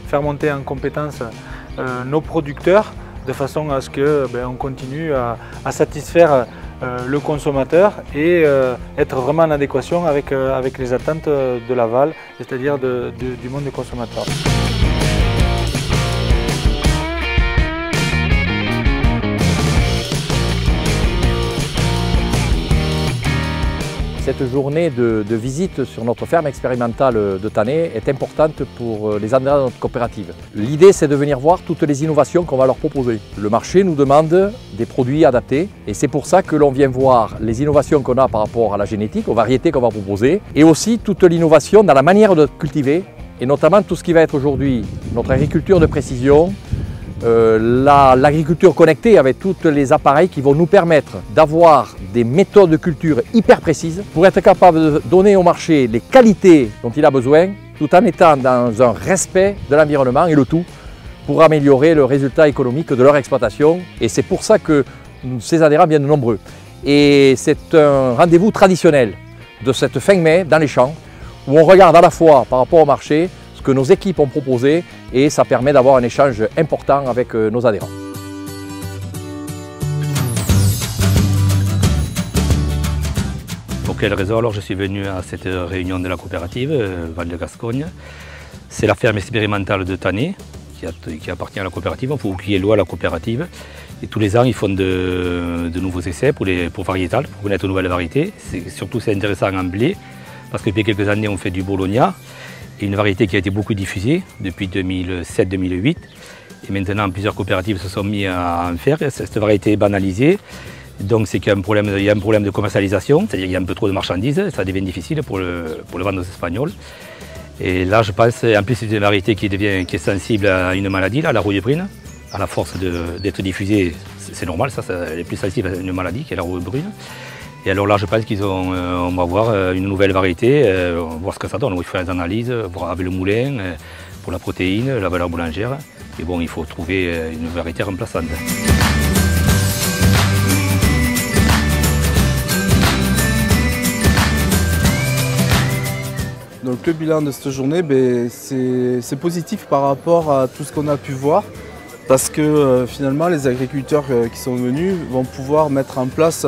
faire monter en compétence nos producteurs de façon à ce qu'on continue à satisfaire le consommateur et être vraiment en adéquation avec les attentes de l'aval, c'est-à-dire du monde des consommateurs. Cette journée de visite sur notre ferme expérimentale de Tannay est importante pour les adhérents de notre coopérative. L'idée, c'est de venir voir toutes les innovations qu'on va leur proposer. Le marché nous demande des produits adaptés et c'est pour ça que l'on vient voir les innovations qu'on a par rapport à la génétique, aux variétés qu'on va proposer et aussi toute l'innovation dans la manière de cultiver et notamment tout ce qui va être aujourd'hui notre agriculture de précision, l'agriculture connectée avec tous les appareils qui vont nous permettre d'avoir des méthodes de culture hyper précises pour être capable de donner au marché les qualités dont il a besoin tout en étant dans un respect de l'environnement et le tout pour améliorer le résultat économique de leur exploitation. Et c'est pour ça que ces adhérents viennent nombreux. Et c'est un rendez-vous traditionnel de cette fin mai dans les champs où on regarde à la fois par rapport au marché ce que nos équipes ont proposé et ça permet d'avoir un échange important avec nos adhérents. Pour quelle raison alors je suis venu à cette réunion de la coopérative Val de Gascogne? C'est la ferme expérimentale de Tannay qui appartient à la coopérative, qui est loi à la coopérative. Et tous les ans, ils font de nouveaux essais pour variétal, pour connaître de nouvelles variétés. Surtout, c'est intéressant en blé, parce que depuis quelques années, on fait du Bologna, une variété qui a été beaucoup diffusée depuis 2007-2008. Et maintenant, plusieurs coopératives se sont mis à en faire. Cette variété est banalisée. Donc, c'est qu'il y a un problème de commercialisation, c'est-à-dire qu'il y a un peu trop de marchandises, ça devient difficile pour le vendre aux Espagnols. Et là, je pense, en plus, c'est une variété qui est sensible à une maladie, là, la rouille brune. À la force d'être diffusée, c'est normal, ça, elle est plus sensible à une maladie qui est la rouille brune. Et alors là, je pense qu'on va voir une nouvelle variété, voir ce que ça donne. Il faut faire des analyses, voir avec le moulin, pour la protéine, la valeur boulangère. Et bon, il faut trouver une variété remplaçante. Donc le bilan de cette journée, c'est positif par rapport à tout ce qu'on a pu voir. Parce que finalement, les agriculteurs qui sont venus vont pouvoir mettre en place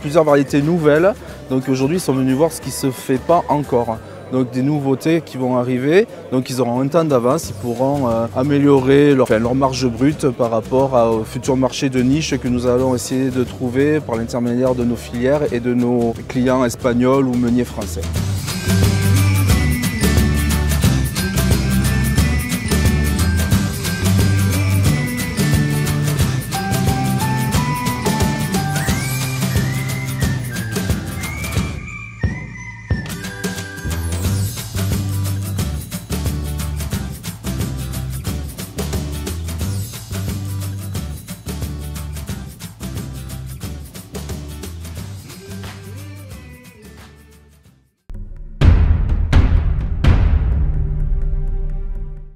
plusieurs variétés nouvelles. Donc aujourd'hui, ils sont venus voir ce qui ne se fait pas encore. Donc des nouveautés qui vont arriver. Donc ils auront un temps d'avance, ils pourront améliorer leur marge brute par rapport au futur marché de niche que nous allons essayer de trouver par l'intermédiaire de nos filières et de nos clients espagnols ou meuniers français.